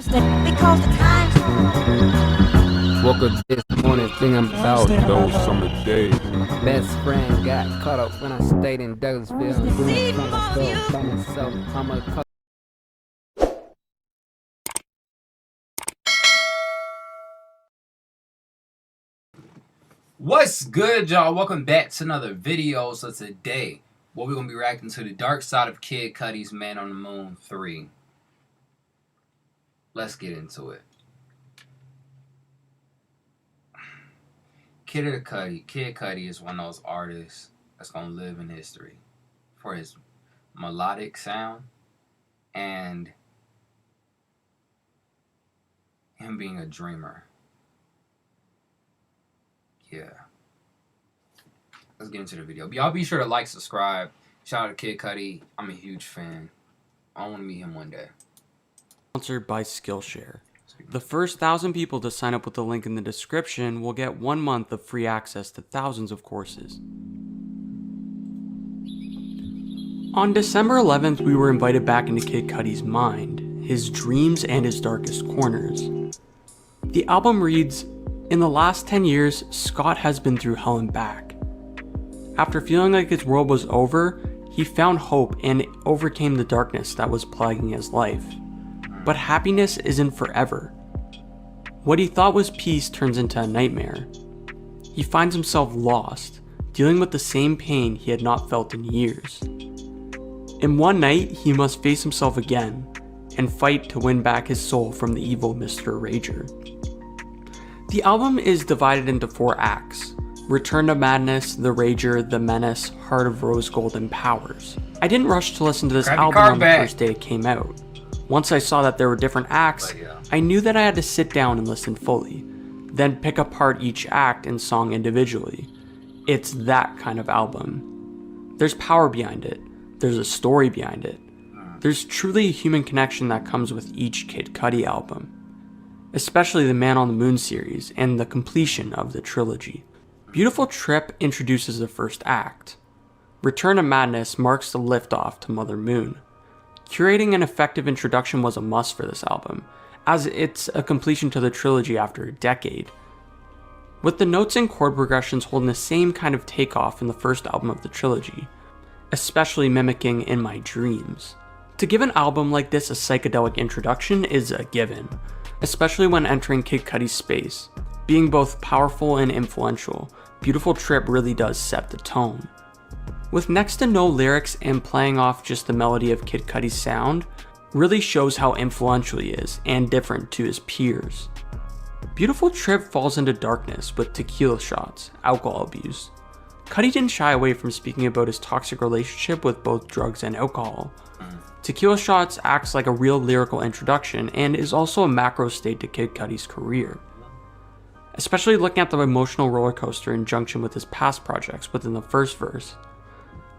Because the times Woke up this morning thinking about Those summer days. best friend got caught up when I stayed in Douglasville. Doing trying to stuff by myself. I'm a What's good, y'all? Welcome back to another video. So today, what we're gonna be reacting to the dark side of Kid Cudi's Man on the Moon 3. Let's get into it. Kid Cudi is one of those artists that's gonna live in history for his melodic sound and him being a dreamer. Yeah. Let's get into the video. Y'all be sure to like, subscribe. Shout out to Kid Cudi. I'm a huge fan. I want to meet him one day. Sponsored by Skillshare. The first 1,000 people to sign up with the link in the description will get 1 month of free access to thousands of courses. On December 11th, we were invited back into Kid Cudi's mind, his dreams, and his darkest corners. The album reads, "In the last 10 years, Scott has been through hell and back. After feeling like his world was over, he found hope and overcame the darkness that was plaguing his life. But happiness isn't forever. What he thought was peace turns into a nightmare. He finds himself lost, dealing with the same pain he had not felt in years. In one night, he must face himself again and fight to win back his soul from the evil Mr. Rager." The album is divided into 4 acts: Return to Madness, The Rager, The Menace, Heart of Rose Gold, and Powers. I didn't rush to listen to this album on the first day it came out. Once I saw that there were different acts, I knew that I had to sit down and listen fully, then pick apart each act and song individually. It's that kind of album. There's power behind it, there's a story behind it. There's truly a human connection that comes with each Kid Cudi album, especially the Man on the Moon series and the completion of the trilogy. Beautiful Trip introduces the first act. Return to Madness marks the liftoff to Mother Moon. Curating an effective introduction was a must for this album, as it's a completion to the trilogy after a decade. With the notes and chord progressions holding the same kind of takeoff in the first album of the trilogy, especially mimicking In My Dreams. To give an album like this a psychedelic introduction is a given, especially when entering Kid Cudi's space. Being both powerful and influential, Beautiful Trip really does set the tone. With next to no lyrics and playing off just the melody of Kid Cudi's sound, really shows how influential he is and different to his peers. Beautiful Trip falls into darkness with tequila shots, alcohol abuse. Cudi didn't shy away from speaking about his toxic relationship with both drugs and alcohol. Tequila Shots acts like a real lyrical introduction and is also a macro state to Kid Cudi's career. Especially looking at the emotional roller coaster in junction with his past projects within the first verse,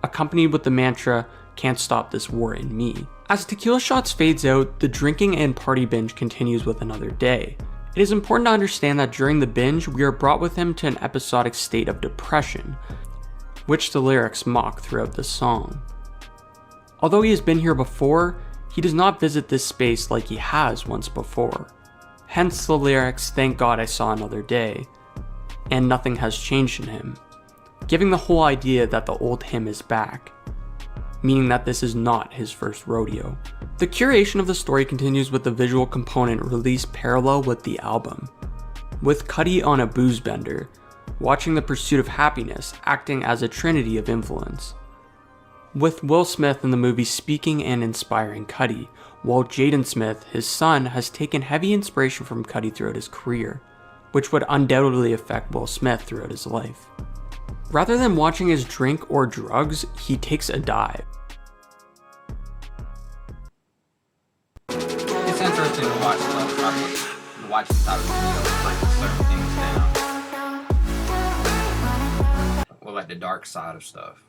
accompanied with the mantra, "Can't stop this war in me." As Tequila Shots fades out, the drinking and party binge continues with Another Day. It is important to understand that during the binge, we are brought with him to an episodic state of depression, which the lyrics mock throughout the song. Although he has been here before, he does not visit this space like he has once before. Hence the lyrics, "Thank God I saw another day," and "Nothing has changed in him," giving the whole idea that the old him is back, meaning that this is not his first rodeo. The curation of the story continues with the visual component released parallel with the album, with Cudi on a booze bender, watching The Pursuit of Happiness acting as a trinity of influence, with Will Smith in the movie speaking and inspiring Cudi, while Jaden Smith, his son, has taken heavy inspiration from Cudi throughout his career, which would undoubtedly affect Will Smith throughout his life. Rather than watching his drink or drugs, he takes a dive. It's interesting to watch watch this type of video, like certain things down. Or like the dark side of stuff.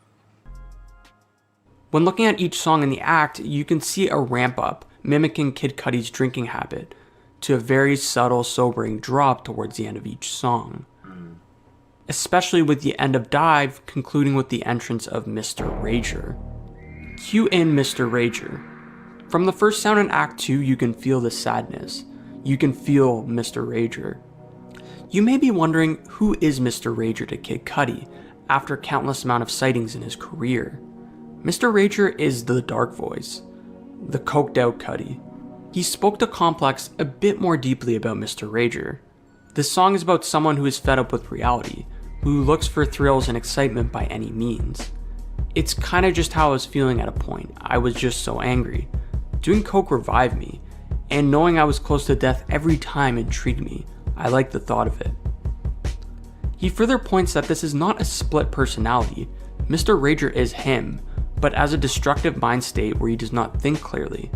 When looking at each song in the act, you can see a ramp up, mimicking Kid Cudi's drinking habit, to a very subtle, sobering drop towards the end of each song. Especially with the end of Dive concluding with the entrance of Mr. Rager. Cue in Mr. Rager. From the first sound in Act 2, you can feel the sadness. You can feel Mr. Rager. You may be wondering, who is Mr. Rager to Kid Cudi after countless amount of sightings in his career? Mr. Rager is the dark voice, the coked out Cudi. He spoke to Complex a bit more deeply about Mr. Rager. This song is about someone who is fed up with reality, who looks for thrills and excitement by any means. It's kinda just how I was feeling at a point. I was just so angry. Doing coke revived me, and knowing I was close to death every time intrigued me. I liked the thought of it. He further points that this is not a split personality. Mr. Rager is him, but as a destructive mind state where he does not think clearly,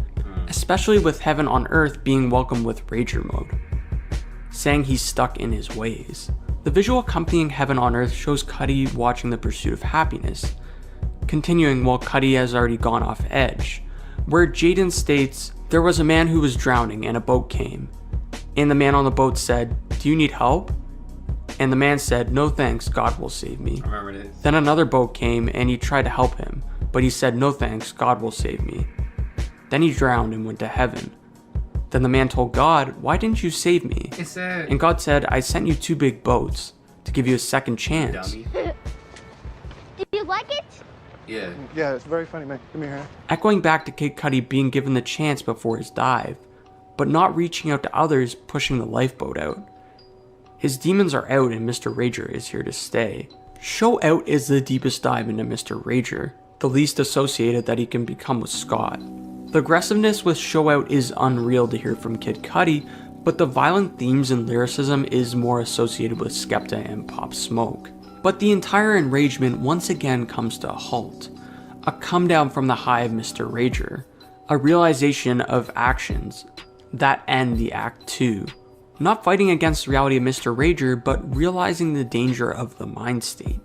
especially with Heaven on Earth being welcomed with Rager mode, saying he's stuck in his ways. The visual accompanying Heaven on Earth shows Cudi watching the pursuit of happiness, continuing while Cudi has already gone off edge, where Jaden states, "There was a man who was drowning and a boat came, and the man on the boat said, 'Do you need help?' And the man said, 'No thanks, God will save me.' I remember this. Then another boat came and he tried to help him, but he said, 'No thanks, God will save me.' Then he drowned and went to heaven. Then the man told God, 'Why didn't you save me?' It's sad. And God said, 'I sent you 2 big boats to give you a second chance.'" Dummy. Did you like it? Yeah. Yeah, it's very funny, man. Come here. Echoing back to Kid Cudi being given the chance before his dive, but not reaching out to others, pushing the lifeboat out. His demons are out and Mr. Rager is here to stay. Show Out is the deepest dive into Mr. Rager, the least associated that he can become with Scott. The aggressiveness with Show Out is unreal to hear from Kid Cudi, but the violent themes and lyricism is more associated with Skepta and Pop Smoke. But the entire enragement once again comes to a halt, a come down from the high of Mr. Rager, a realization of actions that end the Act 2. Not fighting against the reality of Mr. Rager, but realizing the danger of the mind state.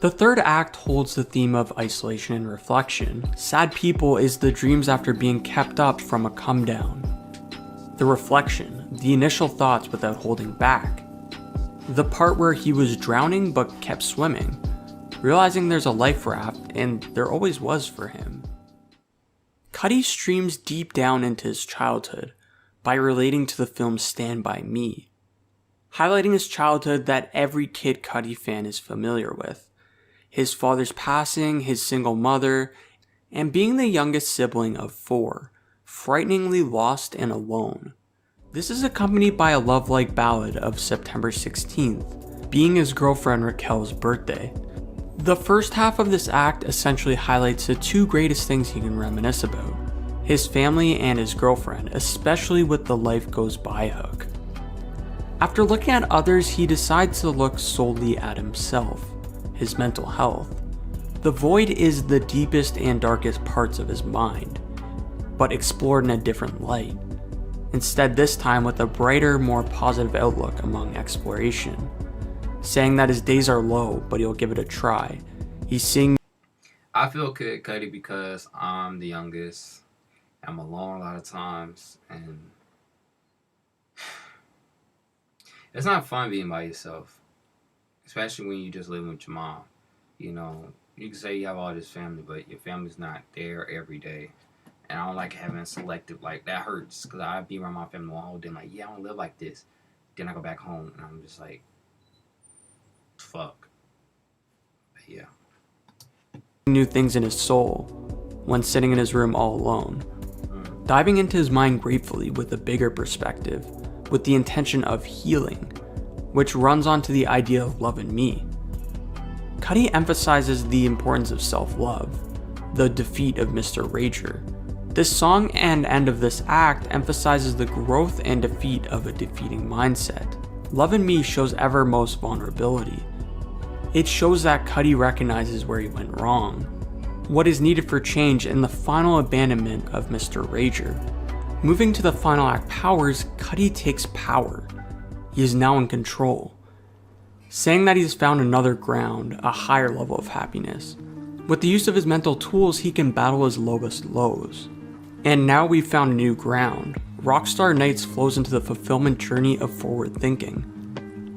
The third act holds the theme of isolation and reflection. Sad People is the dreams after being kept up from a come down. The reflection, the initial thoughts without holding back. The part where he was drowning but kept swimming, realizing there's a life raft, and there always was for him. Cudi streams deep down into his childhood by relating to the film Stand By Me, highlighting his childhood that every Kid Cudi fan is familiar with. His father's passing, his single mother, and being the youngest sibling of 4, frighteningly lost and alone. This is accompanied by a love-like ballad of September 16th, being his girlfriend Raquel's birthday. The first half of this act essentially highlights the 2 greatest things he can reminisce about: his family and his girlfriend, especially with the life goes by hook. After looking at others, he decides to look solely at himself, his mental health. The void is the deepest and darkest parts of his mind, but explored in a different light. Instead, this time with a brighter, more positive outlook among exploration, saying that his days are low, but he'll give it a try. He's seeing. I feel Kid Cudi because I'm the youngest. I'm alone a lot of times, and it's not fun being by yourself, especially when you just live with your mom. You know, you can say you have all this family, but your family's not there every day. And I don't like having selective, like, that hurts, because I be around my family the whole day, like, yeah, I don't live like this. Then I go back home, and I'm just like, fuck. But yeah. New things in his soul when sitting in his room all alone, diving into his mind gratefully with a bigger perspective, with the intention of healing, which runs onto the idea of love and me. Cudi emphasizes the importance of self-love, the defeat of Mr. Rager. This song and end of this act emphasizes the growth and defeat of a defeating mindset. Love and Me shows Evermost vulnerability. It shows that Cudi recognizes where he went wrong, what is needed for change, and the final abandonment of Mr. Rager. Moving to the final act Powers, Cudi takes power. He is now in control, saying that he's found another ground, a higher level of happiness. With the use of his mental tools, he can battle his lowest lows. And now we've found a new ground. Rockstar Nights flows into the fulfillment journey of forward thinking.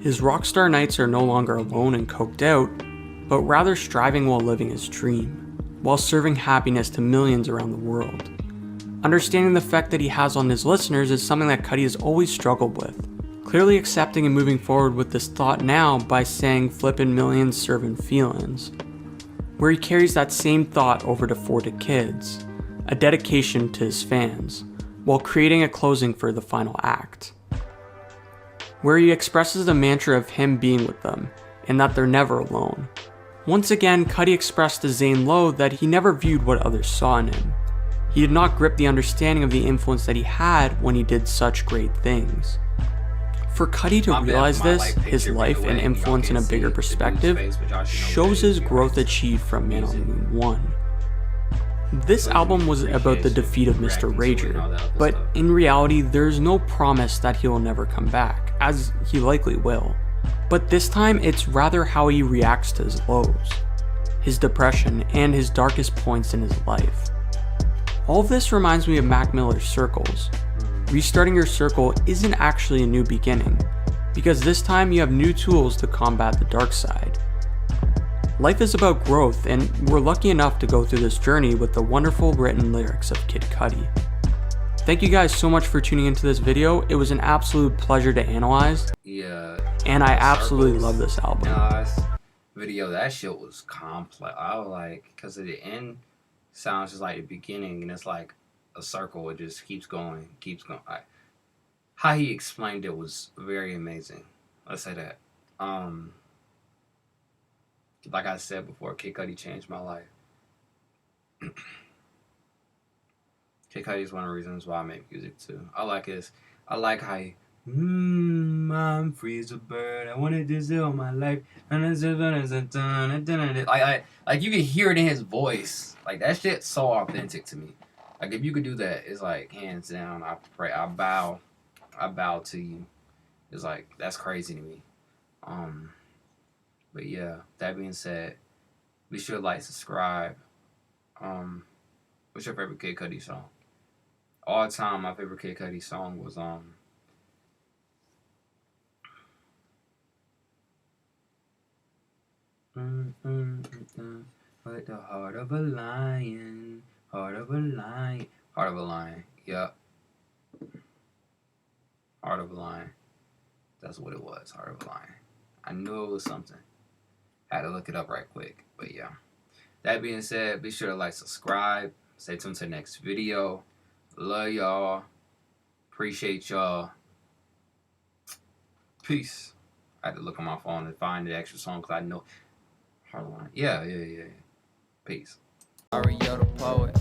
His Rockstar Nights are no longer alone and coked out, but rather striving while living his dream, while serving happiness to millions around the world. Understanding the effect that he has on his listeners is something that Cudi has always struggled with. Clearly accepting and moving forward with this thought now by saying flippin' millions serving feelings, where he carries that same thought over to For the Kids, a dedication to his fans, while creating a closing for the final act, where he expresses the mantra of him being with them, and that they're never alone. Once again, Cudi expressed to Zane Lowe that he never viewed what others saw in him. He did not grip the understanding of the influence that he had when he did such great things. For Cudi to realize this, his life and influence in a bigger perspective, shows his growth achieved from Man on the Moon 1. This album was about the defeat of Mr. Rager, but in reality there's no promise that he will never come back, as he likely will. But this time it's rather how he reacts to his lows, his depression, and his darkest points in his life. All of this reminds me of Mac Miller's Circles. Restarting your circle isn't actually a new beginning, because this time you have new tools to combat the dark side. Life is about growth, and we're lucky enough to go through this journey with the wonderful written lyrics of Kid Cudi. Thank you guys so much for tuning into this video. It was an absolute pleasure to analyze. Yeah. And I absolutely love this album. Video, that shit was complex. I was like, because at the end sounds just like the beginning, and it's like a circle. It just keeps going. How he explained it was very amazing. Let's say that. Like I said before, Kid Cudi changed my life. Kid Cudi is one of the reasons why I make music too. I like how he, I'm free as a bird. I wanted this all my life. Like you can hear it in his voice. Like that shit's so authentic to me. Like if you could do that, it's like hands down. I pray. I bow to you. It's like that's crazy to me. But yeah, that being said, be sure to like, subscribe. What's your favorite Kid Cudi song? All time, my favorite Kid Cudi song was With the heart of a lion, heart of a lion, heart of a lion. Yep. Heart of a lion. That's what it was. Heart of a lion. I knew it was something. Had to look it up right quick. But yeah. That being said, be sure to like, subscribe. Stay tuned to the next video. Love y'all. Appreciate y'all. Peace. I had to look on my phone to find the extra song because I know. Heart of a lion. Yeah. Peace. Mario the poet.